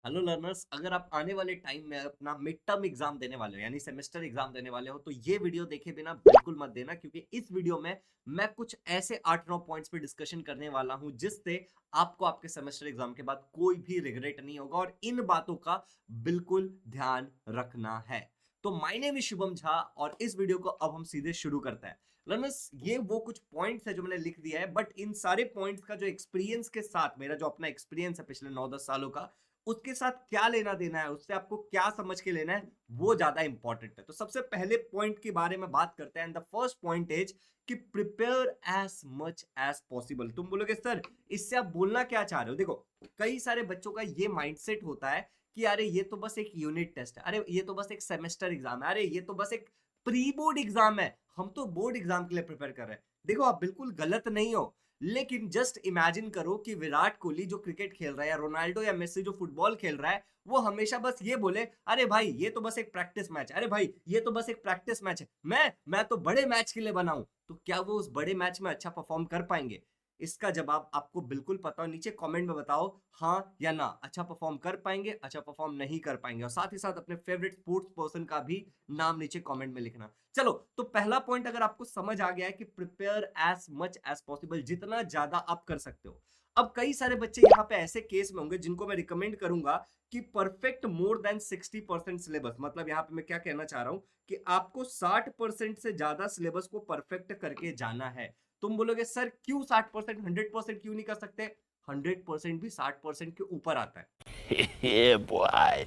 Hello learners, अगर आप आने वाले टाइम में अपना मिड टर्म एग्जाम देने वाले हो यानी सेमेस्टर एग्जाम देने वाले हो तो ये वीडियो देखे बिना बिल्कुल मत देना, क्योंकि इस वीडियो में मैं कुछ ऐसे 8-9 पॉइंट्स पे डिस्कशन करने वाला हूं जिससे आपको आपके सेमेस्टर एग्जाम के बाद कोई भी रिग्रेट नहीं होगा और इन बातों का बिल्कुल ध्यान रखना है। तो my name is Shubham Jha और इस वीडियो को अब हम सीधे शुरू करते हैं। लर्नर्स, ये वो कुछ पॉइंट्स है जो मैंने लिख दिया है, बट इन सारे पॉइंट्स का जो एक्सपीरियंस के साथ मेरा जो अपना एक्सपीरियंस है पिछले 9-10 सालों का, उसके साथ क्या लेना देना है, उससे आपको क्या समझ के लेना है, वो ज्यादा इंपॉर्टेंट है। तो सबसे पहले पॉइंट के बारे में बात करते हैं। द फर्स्ट पॉइंट इज कि prepare as much as possible. तुम बोलोगे सर इससे आप बोलना क्या चाह रहे हो? देखो, कई सारे बच्चों का ये माइंडसेट होता है कि अरे ये तो बस एक यूनिट टेस्ट है, अरे ये तो बस एक सेमेस्टर एग्जाम है, अरे ये तो बस एक प्री बोर्ड एग्जाम है, हम तो बोर्ड एग्जाम के लिए प्रिपेयर कर रहे हैं। देखो, आप बिल्कुल गलत नहीं हो, लेकिन जस्ट इमेजिन करो कि विराट कोहली जो क्रिकेट खेल रहा है या रोनाल्डो या मेसी जो फुटबॉल खेल रहा है, वो हमेशा बस ये बोले अरे भाई ये तो बस एक प्रैक्टिस मैच है, अरे भाई ये तो बस एक प्रैक्टिस मैच है, मैं तो बड़े मैच के लिए बना हूं। तो क्या वो उस बड़े मैच में अच्छा परफॉर्म कर पाएंगे? इसका जवाब आपको बिल्कुल पता हो, नीचे कमेंट में बताओ हाँ या ना। अच्छा परफॉर्म कर पाएंगे, अच्छा परफॉर्म नहीं कर पाएंगे, और साथ ही साथ अपने फेवरेट स्पोर्ट्स पर्सन का भी नाम नीचे कमेंट में लिखना। चलो, तो पहला पॉइंट अगर आपको समझ आ गया है कि prepare as much as possible, जितना ज्यादा आप कर सकते हो। अब कई सारे बच्चे यहाँ पे ऐसे केस में होंगे जिनको मैं रिकमेंड करूंगा कि परफेक्ट मोर देन 60% सिलेबस। मतलब यहाँ पे मैं क्या कहना चाह रहा हूं कि आपको 60% से ज्यादा सिलेबस को परफेक्ट करके जाना है। तुम बोलोगे सर क्यों 60%, 100% क्यों नहीं कर सकते? 100% भी 60% के ऊपर आता है। Yeah, boy.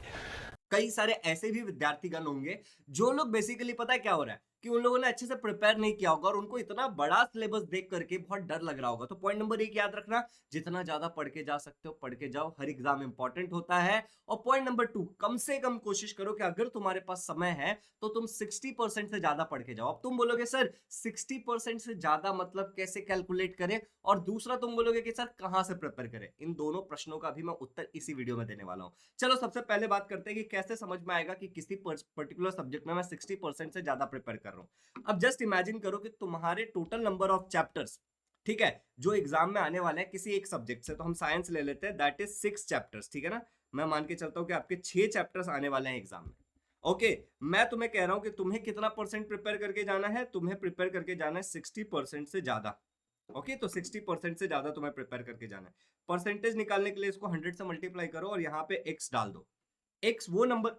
कई सारे ऐसे भी विद्यार्थीगण होंगे जो लोग बेसिकली, पता है क्या हो रहा है कि उन लोगों ने अच्छे से प्रिपेयर नहीं किया होगा और उनको इतना बड़ा सिलेबस देख करके बहुत डर लग रहा होगा। तो पॉइंट नंबर 1 याद रखना, जितना ज्यादा पढ़ के जा सकते हो पढ़ के जाओ, हर एग्जाम इंपॉर्टेंट होता है। और पॉइंट नंबर 2, कम से कम कोशिश करो कि अगर तुम्हारे पास समय है तो तुम 60% से ज्यादा पढ़ के जाओ। अब तुम बोलोगे सर 60% से ज्यादा मतलब कैसे कैलकुलेट करें, और दूसरा तुम बोलोगे कि सर कहां से प्रिपेयर करें। इन दोनों प्रश्नों का भी मैं उत्तर इसी वीडियो में देने वाला हूं। चलो, सबसे पहले बात करते हैं कि कैसे समझ में आएगा कि किसी पर्टिकुलर सब्जेक्ट में मैं 60% से ज्यादा प्रिपेयर कर रहा हूं। अब जस्ट इमेजिन करो कि तुम्हारे टोटल नंबर ऑफ चैप्टर्स, ठीक है, जो एग्जाम में आने वाले हैं किसी एक सब्जेक्ट से, तो हम साइंस ले लेते हैं, दैट इज 6 चैप्टर्स, ठीक है ना। मैं मान के चलता हूं कि आपके 6 चैप्टर्स आने वाले हैं एग्जाम में। ओके, मैं तुम्हें कह रहा हूं कि तुम्हें कितना परसेंट प्रिपेयर करके जाना है? तुम्हें प्रिपेयर करके जाना है 60% से ज्यादा। ओके, तो 60% से ज्यादा तुम्हें प्रिपेयर करके जाना है। परसेंटेज निकालने के लिए इसको 100 से मल्टीप्लाई करो और यहाँ पे एक्स डाल दो। एक्स वो नंबर,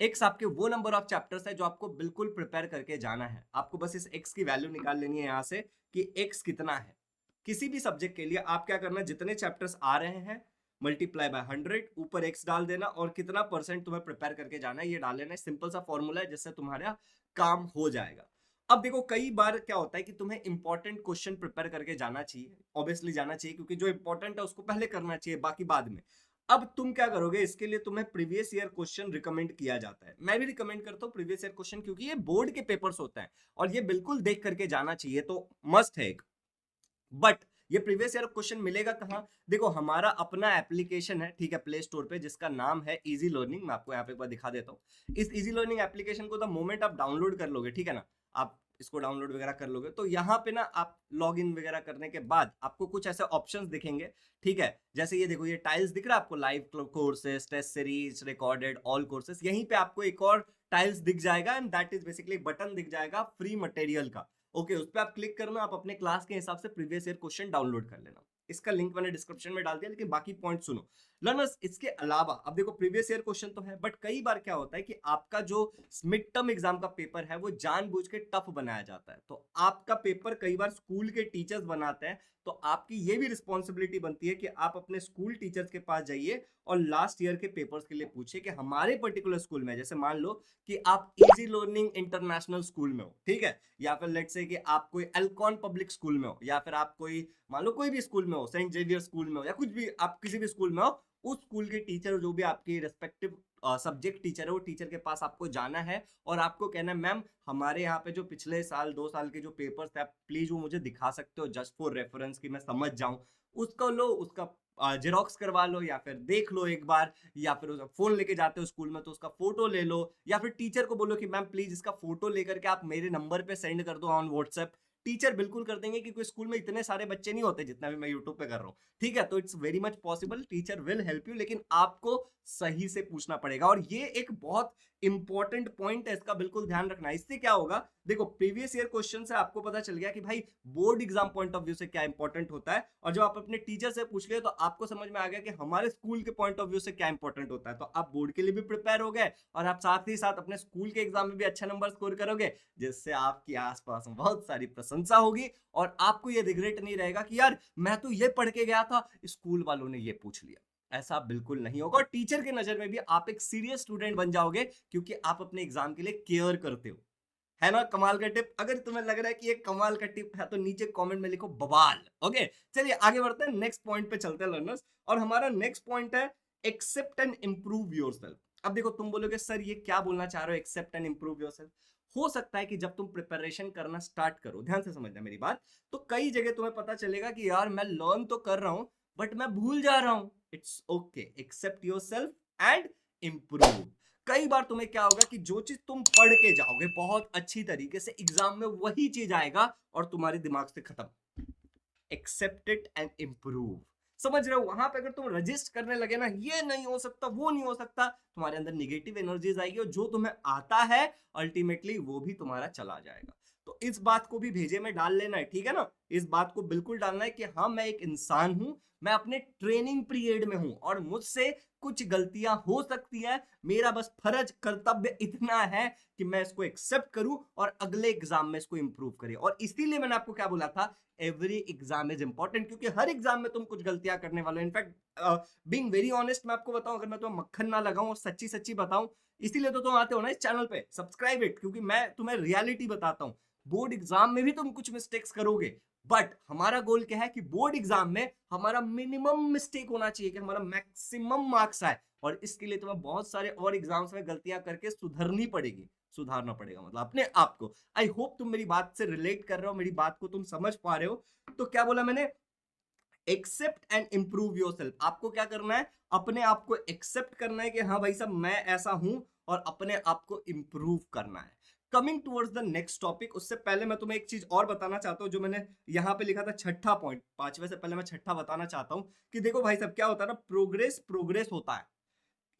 एक्स आपके वो नंबर ऑफ चैप्टर्स है जो आपको बिल्कुल प्रिपेयर करके जाना है। आपको बस इस एक्स की वैल्यू निकाल लेनी है यहाँ से कि एक्स कितना है। किसी भी सब्जेक्ट के लिए आप क्या करना है, जितने चैप्टर्स आ रहे हैं मल्टीप्लाई बाय 100, ऊपर एक्स डाल देना और कितना परसेंट तुम्हें प्रिपेयर करके जाना है ये डाल लेना है। सिंपल सा फॉर्मूला है जिससे तुम्हारा काम हो जाएगा। अब देखो, कई बार क्या होता है कि तुम्हें इंपॉर्टेंट क्वेश्चन प्रिपेयर करके जाना चाहिए, ऑब्वियसली जाना चाहिए, क्योंकि जो इंपॉर्टेंट है उसको पहले करना चाहिए, बाकी बाद में। अब तुम क्या करोगे, इसके लिए तुम्हें प्रीवियस ईयर क्वेश्चन रिकमेंड किया जाता है। मैं भी रिकमेंड करता हूँ प्रीवियस ईयर क्वेश्चन, क्योंकि ये बोर्ड के पेपर्स होते हैं और ये बिल्कुल देख करके जाना चाहिए, तो मस्ट है एक। बट ये प्रीवियस ईयर क्वेश्चन मिलेगा कहाँ? देखो, हमारा अपना एप्लीकेशन है, ठीक है, प्ले स्टोर पे, जिसका नाम है इजी लर्निंग। मैं आपको यहाँ पे एक बार दिखा देता हूँ। इस इजी लर्निंग एप्लीकेशन को द मोमेंट आप डाउनलोड कर लोगे, ठीक है ना, आप इसको डाउनलोड वगैरह कर लोगे तो यहाँ पे ना आप लॉग इन वगैरह करने के बाद आपको कुछ ऐसे ऑप्शंस दिखेंगे, ठीक है। जैसे ये देखो, ये टाइल्स दिख रहा है आपको, live courses, test series, recorded, all courses. यहीं पे आपको एक और टाइल्स दिख जाएगा एंड दैट इज बेसिकली एक बटन दिख जाएगा फ्री मटेरियल का। ओके, उस पर आप क्लिक करना, आप अपने क्लास के हिसाब से प्रीवियस ईयर क्वेश्चन डाउनलोड कर लेना। इसका लिंक मैंने डिस्क्रिप्शन में डाल दिया, लेकिन बाकी पॉइंट सुनो लर्नर्स। इसके अलावा अब देखो, प्रीवियस ईयर क्वेश्चन तो है, बट कई बार क्या होता है कि आपका जो मिड टर्म एग्जाम का पेपर है वो जानबूझ के टफ बनाया जाता है। तो आपका पेपर कई बार स्कूल के टीचर्स बनाते हैं, तो आपकी ये भी रिस्पॉन्सिबिलिटी बनती है कि आप अपने स्कूल टीचर्स के पास जाइए और लास्ट ईयर के पेपर्स के लिए पूछिए कि हमारे पर्टिकुलर स्कूल में, जैसे मान लो कि आप इजी लर्निंग इंटरनेशनल स्कूल में हो, ठीक है, या फिर लेट्स से कि आप कोई एल्कॉन पब्लिक स्कूल में हो, या फिर आप कोई मान लो कोई भी स्कूल में हो, सेंट जेवियर स्कूल में हो, या कुछ भी, आप किसी भी स्कूल में हो, उस स्कूल के टीचर जो भी आपके रिस्पेक्टिव सब्जेक्ट टीचर है, वो टीचर के पास आपको जाना है और आपको कहना है मैम हमारे यहाँ पे जो पिछले साल 2 साल के जो पेपर्स थे आप प्लीज वो मुझे दिखा सकते हो जस्ट फॉर रेफरेंस कि मैं समझ जाऊं। उसको लो, उसका जेरोक्स करवा लो या फिर देख लो एक बार, या फिर उसका फोन लेके जाते हो स्कूल में तो उसका फोटो ले लो, या फिर टीचर को बोलो कि मैम प्लीज इसका फोटो लेकर के आप मेरे नंबर पे सेंड कर दो ऑन व्हाट्सएप। टीचर बिल्कुल कर देंगे, क्योंकि स्कूल में इतने सारे बच्चे नहीं होते जितना भी मैं यूट्यूब पे कर रहा हूँ, ठीक है। तो it's very much possible teacher will help you, लेकिन आपको सही से पूछना पड़ेगा। और ये एक बहुत इंपॉर्टेंट पॉइंट है, इसका बिल्कुल ध्यान रखना। इससे क्या होगा, देखो प्रीवियस ईयर क्वेश्चन से आपको पता चल गया कि भाई board exam point of view से क्या इंपॉर्टेंट होता है, और जब आप अपने टीचर से पूछ लिए तो आपको समझ में आ गया कि हमारे स्कूल के पॉइंट ऑफ व्यू से क्या इंपॉर्टेंट होता है। तो आप बोर्ड के लिए भी प्रिपेयर हो गए और आप साथ ही साथ अपने स्कूल के एग्जाम में भी अच्छा नंबर स्कोर करोगे, जिससे आपकी आसपास बहुत सारी प्रशंसा होगी और आपको ये रिग्रेट नहीं रहेगा कि यार मैं तो ये पढ़ के गया था, स्कूल वालों ने ये पूछ लिया। ऐसा बिल्कुल नहीं होगा। और टीचर के नजर में भी आप एक सीरियस स्टूडेंट बन जाओगे, क्योंकि आप अपने एग्जाम के लिए केयर करते हो। है ना कमाल का टिप? अगर तुम्हें लग रहा है कि ये कमाल का टिप है तो नीचे कमेंट में लिखो बवाल। ओके, चलिए आगे बढ़ते हैं, नेक्स्ट पॉइंट पे चलते हैं लर्नर्स। और हमारा नेक्स्ट पॉइंट है एक्सेप्ट एंड इंप्रूव योरसेल्फ। अब देखो तुम बोलोगे सर ये क्या बोलना चाह रहे हो एक्सेप्ट एंड इंप्रूव योरसेल्फ। हो सकता है कि जब तुम प्रिपरेशन करना स्टार्ट करो, ध्यान से समझना मेरी बात, तो कई जगह तुम्हें पता चलेगा कि यार मैं लर्न तो कर रहा हूं बट मैं भूल जा रहा हूं। It's okay, accept yourself and improve. कई बार तुम्हें क्या होगा कि जो चीज तुम पढ़ के जाओगे बहुत अच्छी तरीके से, एग्जाम में वही चीज आएगा और तुम्हारे दिमाग से खत्म। Accept it and improve. समझ रहे हो? वहां पे अगर तुम रजिस्ट करने लगे ना, ये नहीं हो सकता वो नहीं हो सकता, तुम्हारे अंदर निगेटिव एनर्जीज आएगी और जो तुम्हें आता है अल्टीमेटली वो भी तुम्हारा चला जाएगा। तो इस बात को भी भेजे में डाल लेना है, ठीक है ना? इस बात को बिल्कुल डालना है कि हाँ मैं एक इंसान हूं, मैं अपने ट्रेनिंग पीरियड में हूं और मुझसे कुछ गलतियां हो सकती है, मेरा बस फर्ज कर्तव्य इतना है कि मैं इसको एक्सेप्ट करूं और अगले एग्जाम में इसको इंप्रूव करें। और इसीलिए मैंने आपको क्या बोला था, एवरी एग्जाम इज इंपॉर्टेंट, क्योंकि हर एग्जाम में तुम कुछ गलतियां करने वाले हो। इनफैक्ट बीइंग वेरी ऑनेस्ट मैं आपको बताऊं, अगर मैं तुम्हें मक्खन ना लगाऊं और सच्ची सच्ची बताऊं, इसीलिए तो तुम आते हो ना इस चैनल पे, सब्सक्राइब इट, क्योंकि मैं तुम्हें रियलिटी बताता हूं। बोर्ड एग्जाम में भी तुम कुछ मिस्टेक्स करोगे, बट हमारा गोल क्या है कि बोर्ड एग्जाम में हमारा मिनिमम मिस्टेक होना चाहिए कि हमारा मैक्सिमम मार्क्स आए। और इसके लिए तुम्हें बहुत सारे और एग्जाम्स में गलतियां करके सुधरनी पड़ेगी, सुधारना पड़ेगा मतलब अपने आप को। आई होप तुम मेरी बात से रिलेट कर रहे हो, मेरी बात को तुम समझ पा रहे हो। तो क्या बोला मैंने, एक्सेप्ट एंड इंप्रूव योरसेल्फ। आपको क्या करना है, अपने आप को एक्सेप्ट करना है कि हाँ भाई साहब मैं ऐसा हूं, और अपने आप को इंप्रूव करना है। Coming towards the next topic, उससे पहले मैं तुम्हें एक चीज और बताना चाहता हूं, जो मैंने यहां पे लिखा था छठा पॉइंट, पांचवे से पहले मैं छठा बताना चाहता हूं कि देखो भाई साहब क्या होता है ना, प्रोग्रेस प्रोग्रेस होता है,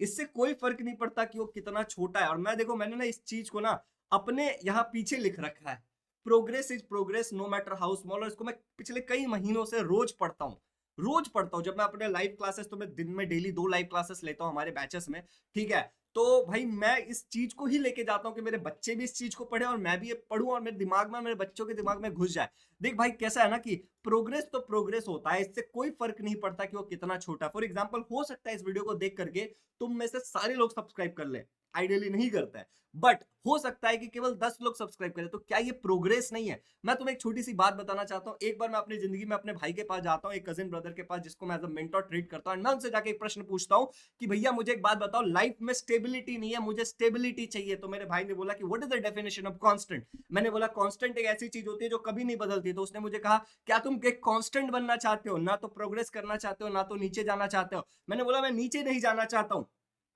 इससे कोई फर्क नहीं पड़ता कि वो कितना छोटा है। और मैं देखो मैंने ना इस चीज को ना अपने यहाँ पीछे लिख रखा है, progress is progress no matter how small. और इसको मैं पिछले कई महीनों से रोज पढ़ता हूँ, रोज पढ़ता हूँ। जब मैं अपने लाइव क्लासेस, तो मैं दिन में डेली 2 लाइव क्लासेस लेता हूँ हमारे बैचेस में, ठीक है? तो भाई मैं इस चीज को ही लेके जाता हूँ कि मेरे बच्चे भी इस चीज को पढ़े और मैं भी ये पढ़ूं और मेरे दिमाग में, मेरे बच्चों के दिमाग में घुस जाए। देख भाई कैसा है ना कि प्रोग्रेस तो प्रोग्रेस होता है, इससे कोई फर्क नहीं पड़ता कि वो कितना छोटा। फॉर एग्जाम्पल हो सकता है इस वीडियो को देख करके तुम में से सारे लोग सब्सक्राइब कर ले, आइडियली नहीं करता है, बट हो सकता है कि केवल 10 लोग सब्सक्राइब करें, तो क्या ये प्रोग्रेस नहीं है? मैं तुम्हें एक छोटी सी बात बताना चाहता हूं। एक बार मैं अपनी जिंदगी में अपने भाई के पास जाता हूं, एक कजिन ब्रदर के पास, जिसको मैं एज अ मेंटर ट्रीट करता हूं। मैं उनसे जाके एक प्रश्न पूछता हूं कि भैया मुझे एक बात बताओ, लाइफ में स्टेबिलिटी नहीं है, मुझे स्टेबिलिटी चाहिए। तो मेरे भाई ने बोला कि what is the definition of constant? मैंने बोला कांस्टेंट एक ऐसी चीज होती है जो कभी नहीं बदलती। तो उसने मुझे कहा क्या तुम एक कांस्टेंट बनना चाहते हो, ना तो प्रोग्रेस करना चाहते हो, ना तो नीचे जाना चाहते हो? मैंने बोला मैं नीचे नहीं जाना चाहता हूं,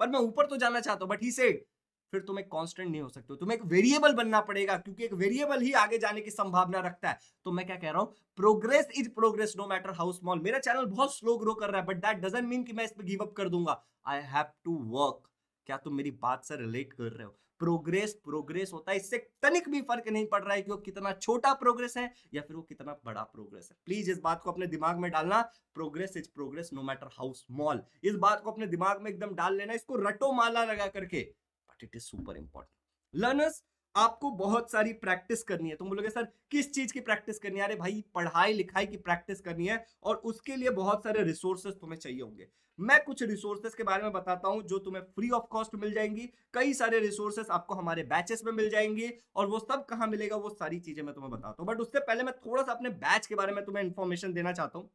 पर मैं ऊपर तो जाना चाहता हूं। बट ही सेड फिर तुम एक कांस्टेंट नहीं हो सकते, तुम्हें एक वेरिएबल बनना पड़ेगा, क्योंकि एक वेरिएबल ही आगे जाने की संभावना रखता है। तो मैं क्या कह रहा हूं, progress is progress no matter how small. मेरा चैनल बहुत स्लो ग्रो कर रहा है, बट दैट डजंट मीन कि मैं इस पे गिव अप कर दूंगा। I have to work. क्या तुम मेरी बात से रिलेट कर रहे हो? प्रोग्रेस प्रोग्रेस होता है, इससे तनिक भी फर्क नहीं पड़ रहा है कि वो कितना छोटा प्रोग्रेस है या फिर वो कितना बड़ा प्रोग्रेस है। प्लीज इस बात को अपने दिमाग में डालना, progress is progress no matter how small. इस बात को अपने दिमाग में एकदम डाल लेना, इसको रटो माला लगा करके, but it is super important. Learners, आपको बहुत सारी प्रैक्टिस करनी है। तुम बोलोगे सर किस चीज की प्रैक्टिस करनी है? अरे भाई पढ़ाई लिखाई की प्रैक्टिस करनी है, और उसके लिए बहुत सारे रिसोर्सेस तुम्हें चाहिए होंगे। मैं कुछ रिसोर्सेस के बारे में बताता हूं जो तुम्हें फ्री ऑफ कॉस्ट मिल जाएंगी। कई सारे रिसोर्सेस आपको हमारे बैचेस में मिल जाएंगे, और वो सब कहां मिलेगा वो सारी चीजें मैं तुम्हें बताता हूं। बट उससे पहले मैं थोड़ा सा अपने बैच के बारे में तुम्हें इंफॉर्मेशन देना चाहता हूं।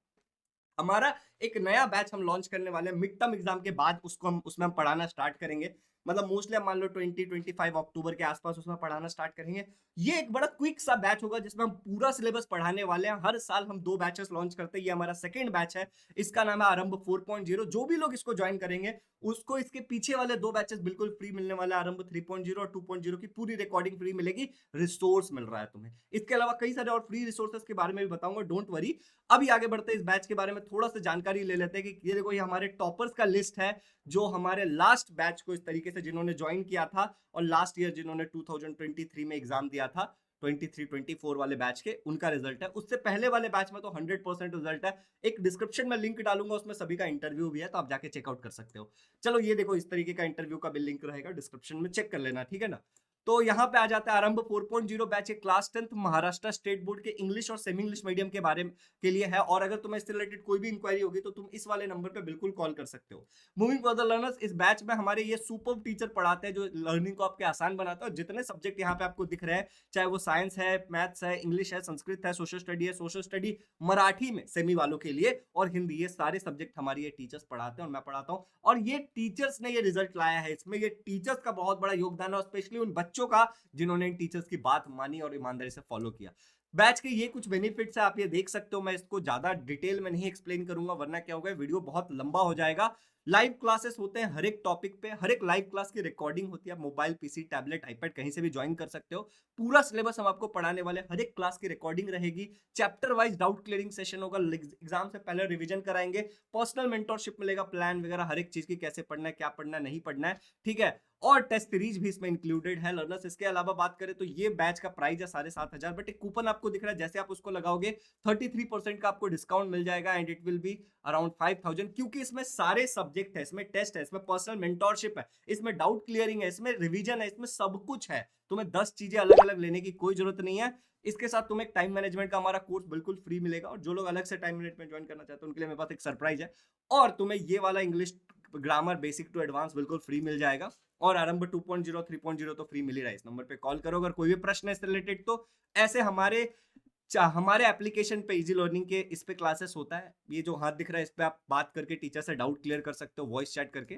हमारा एक नया बैच हम लॉन्च करने वाले हैं मिड टर्म एग्जाम के बाद, उसको हम उसमें हम पढ़ाना स्टार्ट करेंगे। मतलब मोस्टली हम मान लो 20-25 अक्टूबर के आसपास उसमें पढ़ाना स्टार्ट करेंगे। ये एक बड़ा क्विक सा बैच होगा जिसमें हम पूरा सिलेबस पढ़ाने वाले हैं। हर साल हम 2 बैचेस लॉन्च करते हैं, ये हमारा सेकंड बैच है। इसका नाम है आरंभ 4.0। जो भी लोग इसको ज्वाइन करेंगे उसको इसके पीछे वाले 2 बैचेस बिल्कुल फ्री मिलने वाले हैं। आरंभ 3.0 और 2.0 की पूरी रिकॉर्डिंग फ्री मिलेगी, रिसोर्स मिल रहा है तुम्हें। इसके अलावा कई सारे और फ्री रिसोर्सेज के बारे में भी बताऊंगा, डोंट वरी। अभी आगे बढ़ते हैं, इस बैच के बारे में थोड़ा सा जानकारी ले लेते हैं कि ये देखो, ये हमारे टॉपर्स का लिस्ट है जो हमारे लास्ट बैच को इस तरीके से जिन्होंने ज्वाइन किया था और लास्ट ईयर जिन्होंने 2023 में एग्जाम दिया था, 23-24 वाले बैच के, उनका रिजल्ट है। उससे पहले वाले बैच में तो 100% रिजल्ट है। एक डिस्क्रिप्शन में लिंक डालूंगा, उसमें सभी का इंटरव्यू भी है, तो आप जाके चेकआउट कर सकते हो। चलो ये देखो, इस तरीके का इंटरव्यू का भी लिंक रहेगा डिस्क्रिप्शन में, चेक कर लेना, ठीक है ना। तो यहाँ पे आ जाता है आरंभ 4.0 बैच, एक class 10th Maharashtra state board के इंग्लिश और सेमी इंग्लिश मीडियम के बारे के लिए है। और अगर तुम्हें इससे रिलेटेड कोई भी इंक्वायरी होगी तो तुम इस वाले नंबर पे बिल्कुल कॉल कर सकते हो। मूविंग फॉर द लर्नर्स, इस बैच में हमारे ये सुपर टीचर पढ़ाते हैं जो लर्निंग को आपके आसान बनाता है। और जितने सब्जेक्ट यहाँ पे आपको दिख रहे हैं, चाहे वो साइंस है, मैथ्स है, इंग्लिश है, संस्कृत है, सोशल स्टडी है, सोशल स्टडी मराठी में सेमी वालों के लिए, और हिंदी, ये सारे सब्जेक्ट हमारे ये टीचर्स पढ़ाते हैं और मैं पढ़ाता हूँ। और ये टीचर्स ने ये रिजल्ट लाया है, इसमें ये टीचर्स का बहुत बड़ा योगदान है, और स्पेशली उन बच्चों का जिन्होंने इन टीचर्स की बात मानी और ईमानदारी से फॉलो किया। बैच के ये कुछ बेनिफिट्स है, आप ये देख सकते हो। मैं इसको ज्यादा डिटेल में नहीं एक्सप्लेन करूंगा, वरना क्या होगा, वीडियो बहुत लंबा हो जाएगा। लाइव क्लासेस होते हैं हर एक टॉपिक पे, हर एक लाइव क्लास की रिकॉर्डिंग होती है। आप मोबाइल, पीसी, टैबलेट, आईपैड कहीं से भी ज्वाइन कर सकते हो। पूरा सिलेबस हम आपको पढ़ाने वाले, हर एक क्लास की रिकॉर्डिंग रहेगी। Chapter wise doubt clearing session होगा, एग्जाम से पहले रिवीजन कराएंगे, पर्सनल मेंटरशिप मिलेगा, प्लान वगैरह हर एक चीज की, कैसे पढ़ना है, क्या पढ़ना है, नहीं पढ़ना है, ठीक है। और टेस्ट सीरीज भी इसमें इंक्लूडेड है लर्नर्स। इसके अलावा बात करें तो ये बैच का प्राइस है 7,500, बट एक कूपन आपको दिख रहा है, जैसे आप उसको लगाओगे 33% का आपको डिस्काउंट मिल जाएगा, and it will be around 5,000। क्योंकि इसमें सारे सब्जेक्ट है, इसमें टेस्ट है, इसमें पर्सनल मेंटरशिप है, इसमें डाउट क्लियरिंग है, इसमें रिवीजन है, इसमें सब कुछ है। तुम्हें 10 चीजें अलग अलग लेने की कोई जरूरत नहीं है। इसके साथ तुम्हें टाइम मैनेजमेंट का हमारा कोर्स बिल्कुल फ्री मिलेगा, और जो लोग अलग से टाइम मैनेजमेंट ज्वाइन करना चाहते हैं उनके लिए मेरे पास एक सरप्राइज है। और तुम्हें ये वाला English grammar basic to advance बिल्कुल फ्री मिल जाएगा। और आरंभ 2.0 3.0 तो फ्री मिल ही रहा है। इस नंबर पे कॉल करो अगर कोई भी प्रश्न है इससे रिलेटेड। तो ऐसे हमारे एप्लीकेशन पे इजी लर्निंग के इस पे क्लासेस होता है। ये जो हाथ दिख रहा है, इस पे आप बात करके टीचर से डाउट क्लियर कर सकते हो, वॉइस चैट करके।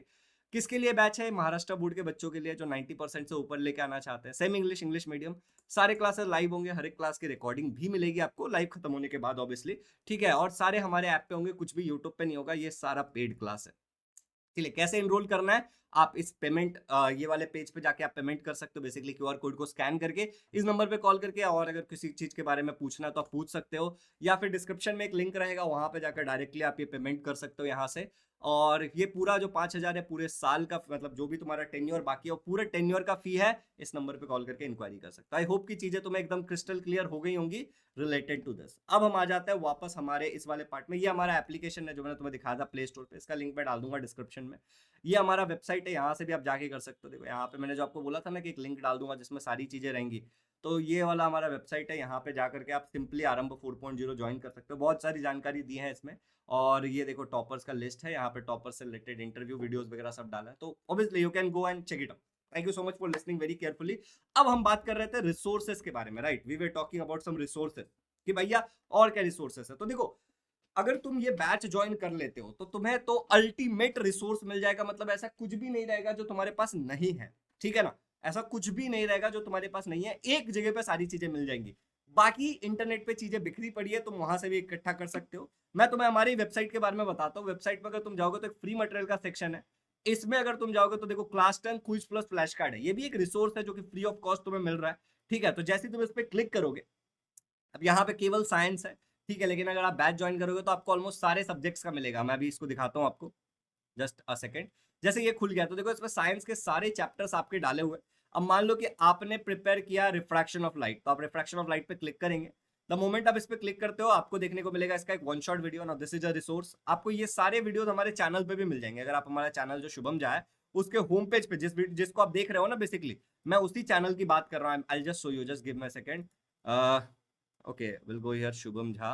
किसके लिए बैच है? महाराष्ट्र बोर्ड के बच्चों के लिए जो 90% से ऊपर लेके आना चाहते हैं, सेमी इंग्लिश, इंग्लिश मीडियम। सारे क्लासेस लाइव होंगे, हर एक क्लास की रिकॉर्डिंग भी मिलेगी आपको लाइव खत्म होने के बाद ऑब्वियसली, ठीक है। और सारे हमारे ऐप पे होंगे, कुछ भी यूट्यूब पे नहीं होगा, ये सारा पेड क्लास है। चलिए, कैसे इनरोल करना है? आप इस पेमेंट ये वाले पेज पे जाके आप पेमेंट कर सकते हो, बेसिकली क्यूआर कोड को स्कैन करके, इस नंबर पे कॉल करके। और अगर किसी चीज के बारे में पूछना है तो आप पूछ सकते हो, या फिर डिस्क्रिप्शन में एक लिंक रहेगा, वहां पे जाकर डायरेक्टली आप ये पेमेंट कर सकते हो यहाँ से। और ये पूरा जो 5,000 है पूरे साल का, मतलब जो भी तुम्हारा टेन्योर बाकी है वो पूरे टेन्योर का फी है। इस नंबर पे कॉल करके इंक्वायरी कर सकते हो। आई होप की चीजें तुम्हें एकदम क्रिस्टल क्लियर हो गई होंगी रिलेटेड टू दिस। अब हम आ जाते हैं वापस हमारे इस वाले पार्ट में। ये हमारा एप्लीकेशन है जो मैंने तुम्हें दिखाया था प्ले स्टोर पे, इसका लिंक मैं डाल दूंगा डिस्क्रिप्शन में। ये हमारा वेबसाइट है, यहाँ से भी आप जाके कर सकते हो। देखो यहाँ पे मैंने जो आपको बोला था ना कि एक लिंक डाल दूंगा जिसमें सारी चीजें रहेंगी, तो ये वाला हमारा वेबसाइट है। यहाँ पे जाकर के आप सिंपली आरंभ 4.0 ज्वाइन कर सकते हो। बहुत सारी जानकारी दी है इसमें। और ये देखो टॉपर्स का लिस्ट है, यहाँ पे टॉपर्स से रिलेटेड इंटरव्यू वीडियोस वगैरह सब डाला है, तो obviously you can go and check it out. Thank you so much for listening very carefully. अब हम बात कर रहे थे रिसोर्सेज के बारे में, right? We were talking about some resources कि भैया और क्या रिसोर्सेज है। तो देखो, अगर तुम ये बैच ज्वाइन कर लेते हो तो तुम्हें तो अल्टीमेट रिसोर्स मिल जाएगा। मतलब ऐसा कुछ भी नहीं रहेगा जो तुम्हारे पास नहीं है, ठीक है ना। ऐसा कुछ भी नहीं रहेगा जो तुम्हारे पास नहीं है, एक जगह पे सारी चीजें मिल जाएंगी। बाकी इंटरनेट पे चीजें बिखरी पड़ी है, तुम वहां से भी इकट्ठा कर सकते हो। मैं तुम्हें हमारी वेबसाइट के बारे में बताता हूँ। वेबसाइट पर अगर तुम जाओगे तो एक फ्री मटेरियल का सेक्शन है। इसमें अगर तुम जाओगे तो देखो, class 10 quiz plus flash card है, ये भी एक रिसोर्स है जो कि फ्री ऑफ कॉस्ट तुम्हें मिल रहा है, ठीक है। तो जैसे तुम इस पर क्लिक करोगे, अब यहाँ पे केवल साइंस है, ठीक है, लेकिन अगर आप बैच ज्वाइन करोगे तो आपको ऑलमोस्ट सारे सब्जेक्ट्स का मिलेगा। मैं अभी इसको दिखाता हूँ आपको, जस्ट अ सेकेंड। जैसे ये खुल गया तो देखो, इसमें साइंस के सारे चैप्टर्स आपके डाले हुए। अब मान लो कि आपने प्रिपेयर किया रिफ्रैक्शन ऑफ लाइट, तो आप रिफ्रैक्शन ऑफ लाइट पे क्लिक करेंगे। द मोमेंट आप इस पे क्लिक करते हो, आपको देखने को मिलेगा इसका एक one shot video. Now this is a resource. आपको ये सारे वीडियोस हमारे चैनल पे भी मिल जाएंगे। अगर आप हमारा चैनल जो शुभम झा है उसके होम पेज पे जिसको आप देख रहे हो ना, बेसिकली मैं उसी चैनल की बात कर रहा हूँ। I just show you, just give me a second. Okay, will go here Shubham Jha.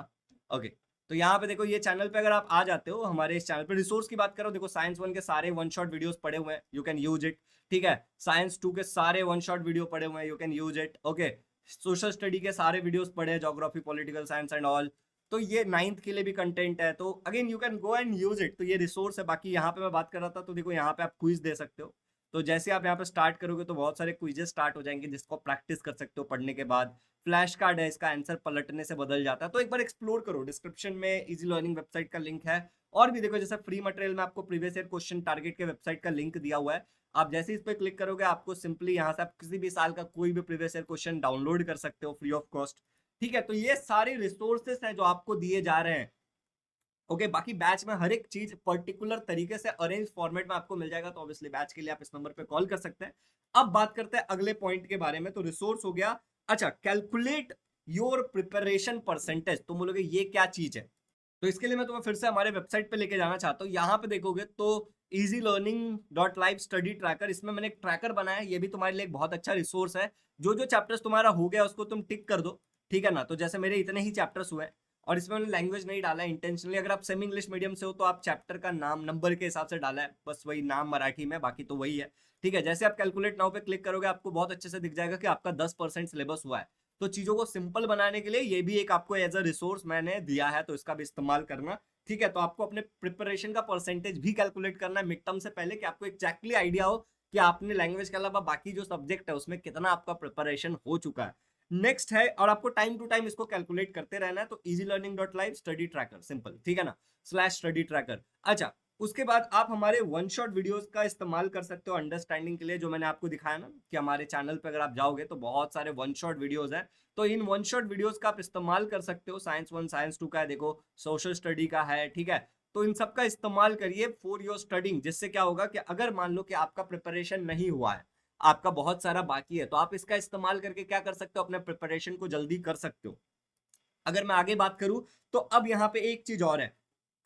Okay, तो यहाँ पे देखो, ये चैनल पे अगर आप आ जाते हो, हमारे इस चैनल पे रिसोर्स की बात करो, देखो साइंस 1 के सारे वन शॉट वीडियोस पड़े हुए हैं, यू कैन यूज इट, ठीक है। साइंस 2 के सारे वन शॉट वीडियो पड़े हुए हैं, you can use it, okay. Social study के सारे वीडियोस पड़े हैं, geography, political science and all. तो ये 9th के लिए भी कंटेंट है, तो again you can go and use it. तो ये रिसोर्स है। बाकी यहाँ पे मैं बात कर रहा था, तो देखो यहाँ पे आप क्विज दे सकते हो। तो जैसे आप यहाँ पे स्टार्ट करोगे तो बहुत सारे क्विजेस स्टार्ट हो जाएंगे जिसको प्रैक्टिस कर सकते हो पढ़ने के बाद। फ्लैश कार्ड है, इसका आंसर पलटने से बदल जाता है। तो एक बार एक्सप्लोर करो, डिस्क्रिप्शन में इजी लर्निंग वेबसाइट का लिंक है। और भी देखो, जैसे फ्री मटेरियल में आपको प्रीवियस ईयर क्वेश्चन टारगेट के वेबसाइट का लिंक दिया हुआ है। आप जैसे इस पे क्लिक करोगे आपको सिंपली यहाँ से आप किसी भी साल का कोई भी प्रीवियस ईयर क्वेश्चन डाउनलोड कर सकते हो फ्री ऑफ कॉस्ट। ठीक है, तो ये सारे रिसोर्सेस हैं जो आपको दिए जा रहे हैं। ओके, बाकी बैच में हर एक चीज पर्टिकुलर तरीके से अरेंज फॉर्मेट में आपको मिल जाएगा। तो ऑब्वियसली बैच के लिए आप इस नंबर पे कॉल कर सकते हैं। अब बात करते हैं अगले पॉइंट के बारे में। तो रिसोर्स हो गया। अच्छा, कैलकुलेट योर प्रिपरेशन परसेंटेज। तुम बोलोगे ये क्या चीज है, तो इसके लिए मैं तुम्हें फिर से हमारे वेबसाइट पे लेके जाना चाहता हूँ। यहाँ पे देखोगे तो easylearning.live स्टडी ट्रैकर, इसमें मैंने एक ट्रैकर बनाया है। ये भी तुम्हारे लिए एक बहुत अच्छा रिसोर्स है। जो जो चैप्टर्स तुम्हारा हो गया उसको तुम टिक कर दो, ठीक है ना। तो जैसे मेरे इतने ही चैप्टर्स हुए, और इसमें मैंने लैंग्वेज नहीं डाला है इंटेंशनली। अगर आप सेमी इंग्लिश मीडियम से हो तो आप चैप्टर का नाम नंबर के हिसाब से डाला है, बस वही नाम मराठी में, बाकी तो वही है। ठीक है, जैसे आप कैलकुलेट नाउ पे क्लिक करोगे आपको बहुत अच्छे से दिख जाएगा कि आपका 10% सिलेबस हुआ है। तो चीजों को सिंपल बनाने के लिए ये भी एक आपको एज अ रिसोर्स मैंने दिया है, तो इसका भी इस्तेमाल करना। ठीक है, तो आपको अपने प्रिपरेशन का परसेंटेज भी कैलकुलेट करना है मिड टर्म से पहले, कि आपको एक्जैक्टली आइडिया हो कि आपने लैंग्वेज के अलावा बाकी जो सब्जेक्ट है उसमें कितना आपका प्रिपरेशन हो चुका है। नेक्स्ट है, और आपको टाइम टू टाइम इसको कैलकुलेट करते रहना है। तो easylearning.live स्टडी ट्रैकर, सिंपल, ठीक है ना, /स्टडी ट्रैकर। अच्छा, उसके बाद आप हमारे वन शॉट वीडियोस का इस्तेमाल कर सकते हो अंडरस्टैंडिंग के लिए, जो मैंने आपको दिखाया ना कि हमारे चैनल पे अगर आप जाओगे तो बहुत सारे वन शॉट वीडियोस हैं। तो इन वन शॉट वीडियोस का आप इस्तेमाल कर सकते हो। साइंस 1, साइंस 2 का है, देखो सोशल स्टडी का है, ठीक है। तो इन सब का इस्तेमाल करिए फॉर योर स्टडिंग, जिससे क्या होगा कि अगर मान लो कि आपका प्रिपरेशन नहीं हुआ है, आपका बहुत सारा बाकी है, तो आप इसका इस्तेमाल करके क्या कर सकते हो, अपने प्रिपरेशन को जल्दी कर सकते हो। अगर मैं आगे बात करूं तो अब यहाँ पे एक चीज और है।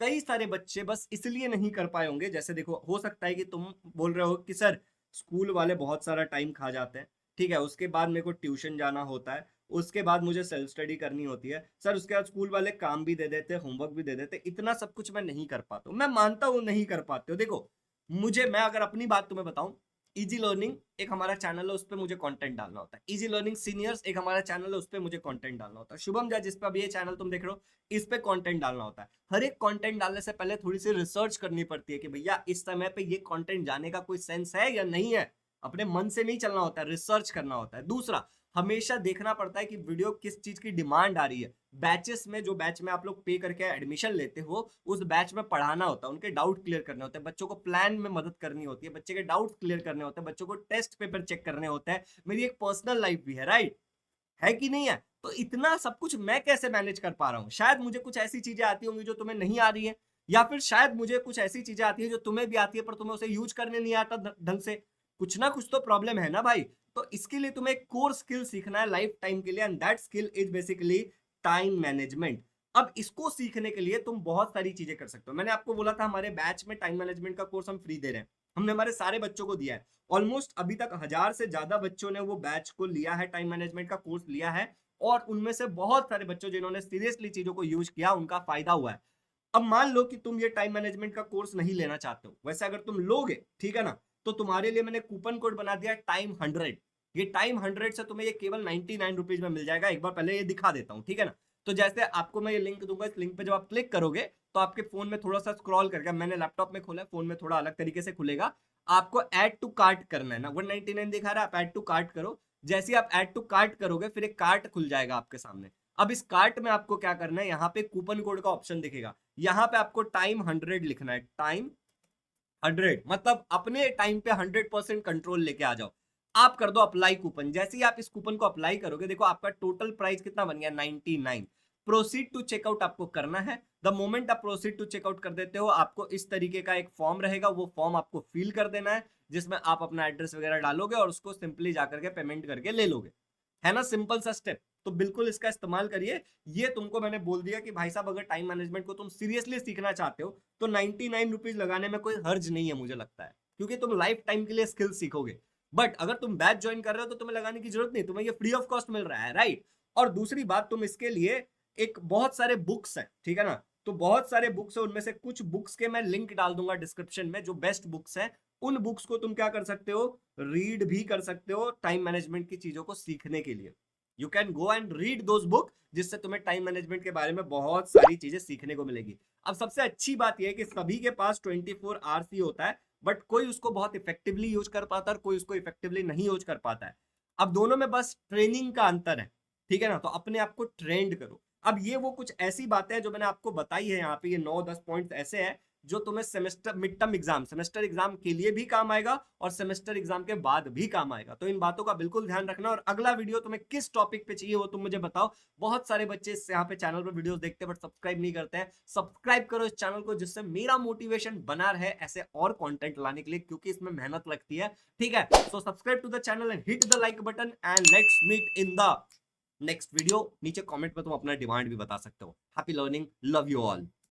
कई सारे बच्चे बस इसलिए नहीं कर पाए होंगे, जैसे देखो हो सकता है कि तुम बोल रहे हो कि सर स्कूल वाले बहुत सारा टाइम खा जाते हैं, ठीक है, उसके बाद मेरे को ट्यूशन जाना होता है, उसके बाद मुझे सेल्फ स्टडी करनी होती है, सर उसके बाद स्कूल वाले काम भी दे देते, होमवर्क भी दे देते, इतना सब कुछ मैं नहीं कर पाता हूँ। मैं मानता हूँ नहीं कर पाते हो। देखो मैं अगर अपनी बात तुम्हें बताऊं, इजी लर्निंग एक हमारा चैनल है, उस पर मुझे कंटेंट डालना होता है। इजी लर्निंग सीनियर्स एक हमारा चैनल है, उस पर मुझे कंटेंट डालना होता है। शुभम जा, जिस पे अभी ये चैनल तुम देख रहे हो, इस पे कंटेंट डालना होता है। हर एक कंटेंट डालने से पहले थोड़ी सी रिसर्च करनी पड़ती है कि भैया इस समय पे ये कंटेंट जाने का कोई सेंस है या नहीं है। अपने मन से नहीं चलना होता है, रिसर्च करना होता है। दूसरा, हमेशा देखना पड़ता है कि वीडियो किस चीज की डिमांड आ रही है। बैचेस में, जो बैच में आप लोग पे करके एडमिशन लेते हो, उस बैच में पढ़ाना होता है, उनके डाउट क्लियर करने होते हैं, बच्चों को प्लान में मदद करनी होती है, बच्चे के डाउट क्लियर करने होते हैं, बच्चों को टेस्ट पेपर चेक करने होते हैं। मेरी एक पर्सनल लाइफ भी है, राइट है कि नहीं है। तो इतना सब कुछ मैं कैसे मैनेज कर पा रहा हूँ? शायद मुझे कुछ ऐसी चीजें आती होंगी जो तुम्हें नहीं आ रही है, या फिर शायद मुझे कुछ ऐसी चीजें आती है जो तुम्हें भी आती है पर तुम्हें उसे यूज करने नहीं आता ढंग से। कुछ ना कुछ तो प्रॉब्लम है ना भाई। तो इसके लिए तुम्हें एक कोर स्किल सीखना है लाइफ टाइम के लिए, and that skill is basically time management. अब इसको सीखने के लिए तुम बहुत सारी चीजें कर सकते हो। मैंने आपको बोला था हमारे बैच में टाइम मैनेजमेंट का कोर्स हम फ्री दे रहे हैं, हमने हमारे सारे बच्चों को दिया है। ऑलमोस्ट अभी तक 1000 से ज्यादा बच्चों ने वो बैच को लिया है, टाइम मैनेजमेंट का कोर्स लिया है, और उनमें से बहुत सारे बच्चों जिन्होंने सीरियसली चीजों को यूज किया, उनका फायदा हुआ है। अब मान लो कि तुम ये टाइम मैनेजमेंट का कोर्स नहीं लेना चाहते हो, वैसे अगर तुम लोगे, ठीक है ना, तो तुम्हारे लिए मैंने कूपन कोड बना दिया टाइम 100। ये टाइम 100 से तुम्हें ये केवल 99 रुपीज में मिल जाएगा। एक बार पहले ये दिखा देता हूँ, ठीक है ना। तो जैसे आपको मैं ये लिंक दूंगा, इस लिंक पे जब आप क्लिक करोगे तो आपके फोन में थोड़ा सा स्क्रॉल करके, मैंने लैपटॉप में खोला है, फोन में थोड़ा अलग तरीके से खुलेगा, आपको ऐड टू कार्ट करना है ना, 199 दिखा रहा है, आप ऐड टू कार्ट करो। जैसे आप ऐड टू कार्ट करोगे फिर एक कार्ट खुल जाएगा आपके सामने। अब इस कार्ट में आपको क्या करना है, यहाँ पे कूपन कोड का ऑप्शन दिखेगा, यहाँ पे आपको टाइम 100 लिखना है। टाइम 100 मतलब अपने टाइम पे 100% कंट्रोल लेके आ जाओ। आप कर दो अप्लाई कूपन। जैसे ही आप इस कूपन को अप्लाई करोगे, देखो आपका टोटल प्राइस कितना बन गया, 99। प्रोसीड टू चेकआउट आपको करना है। द मोमेंट आप प्रोसीड टू चेकआउट कर देते हो, आपको इस तरीके का एक फॉर्म रहेगा, वो फॉर्म आपको फिल कर देना है, जिसमें आप अपना एड्रेस वगैरह डालोगे और उसको सिंपली जाकर के पेमेंट करके ले लोगे। है ना, सिंपल सा स्टेप। तो बिल्कुल इसका इस्तेमाल करिए। ये तुमको मैंने बोल दिया कि भाई साहब अगर टाइम मैनेजमेंट को तुम सीरियसली सीखना चाहते हो तो 99 रुपीज लगाने में कोई हर्ज नहीं है मुझे लगता है, क्योंकि तुम लाइफ टाइम के लिए स्किल सीखोगे। बट अगर तुम बैच ज्वाइन कर रहे हो तो तुम्हें लगाने की जरूरत नहीं, तुम्हें ये फ्री ऑफ कॉस्ट मिल रहा है, राइट। और दूसरी बात, तुम इसके लिए एक बहुत सारे बुक्स है, ठीक है ना, तो बहुत सारे बुक्स है, उनमें से कुछ बुक्स के मैं लिंक डाल दूंगा डिस्क्रिप्शन में, जो बेस्ट बुक्स है। उन बुक्स को तुम क्या कर सकते हो, रीड भी कर सकते हो टाइम मैनेजमेंट की चीजों को सीखने के लिए। You can go and read those book, जिससे तुम्हें टाइम मैनेजमेंट के बारे में बहुत सारी चीजें सीखने को मिलेगी। अब सबसे अच्छी बात यह है कि सभी के पास 24 आवर्स ही होता है, बट कोई उसको बहुत इफेक्टिवली यूज कर पाता है और कोई उसको इफेक्टिवली नहीं यूज कर पाता है। अब दोनों में बस ट्रेनिंग का अंतर है, ठीक है ना। तो अपने आप को ट्रेंड करो। अब ये वो कुछ ऐसी बातें हैं जो मैंने आपको बताई है यहाँ पे, ये 9-10 पॉइंट्स ऐसे हैं जो तुम्हें semester mid term exam, semester exam के लिए भी काम आएगा और सेमेस्टर एग्जाम के बाद भी काम आएगा। तो इन बातों का बिल्कुल ध्यान रखना। और अगला वीडियो तुम्हें किस टॉपिक पे चाहिए वो तुम मुझे बताओ। बहुत सारे बच्चे इस यहाँ पे चैनल पर वीडियोस देखते हैं बट सब्सक्राइब नहीं करते हैं। सब्सक्राइब करो इस चैनल को, जिससे मेरा मोटिवेशन बना रहे ऐसे और कंटेंट लाने के लिए, क्योंकि इसमें मेहनत लगती है, ठीक है। So subscribe to the channel and hit the like button and let's meet in the next video. नीचे कमेंट में तुम अपना डिमांड भी बता सकते हो। Happy learning, love you all.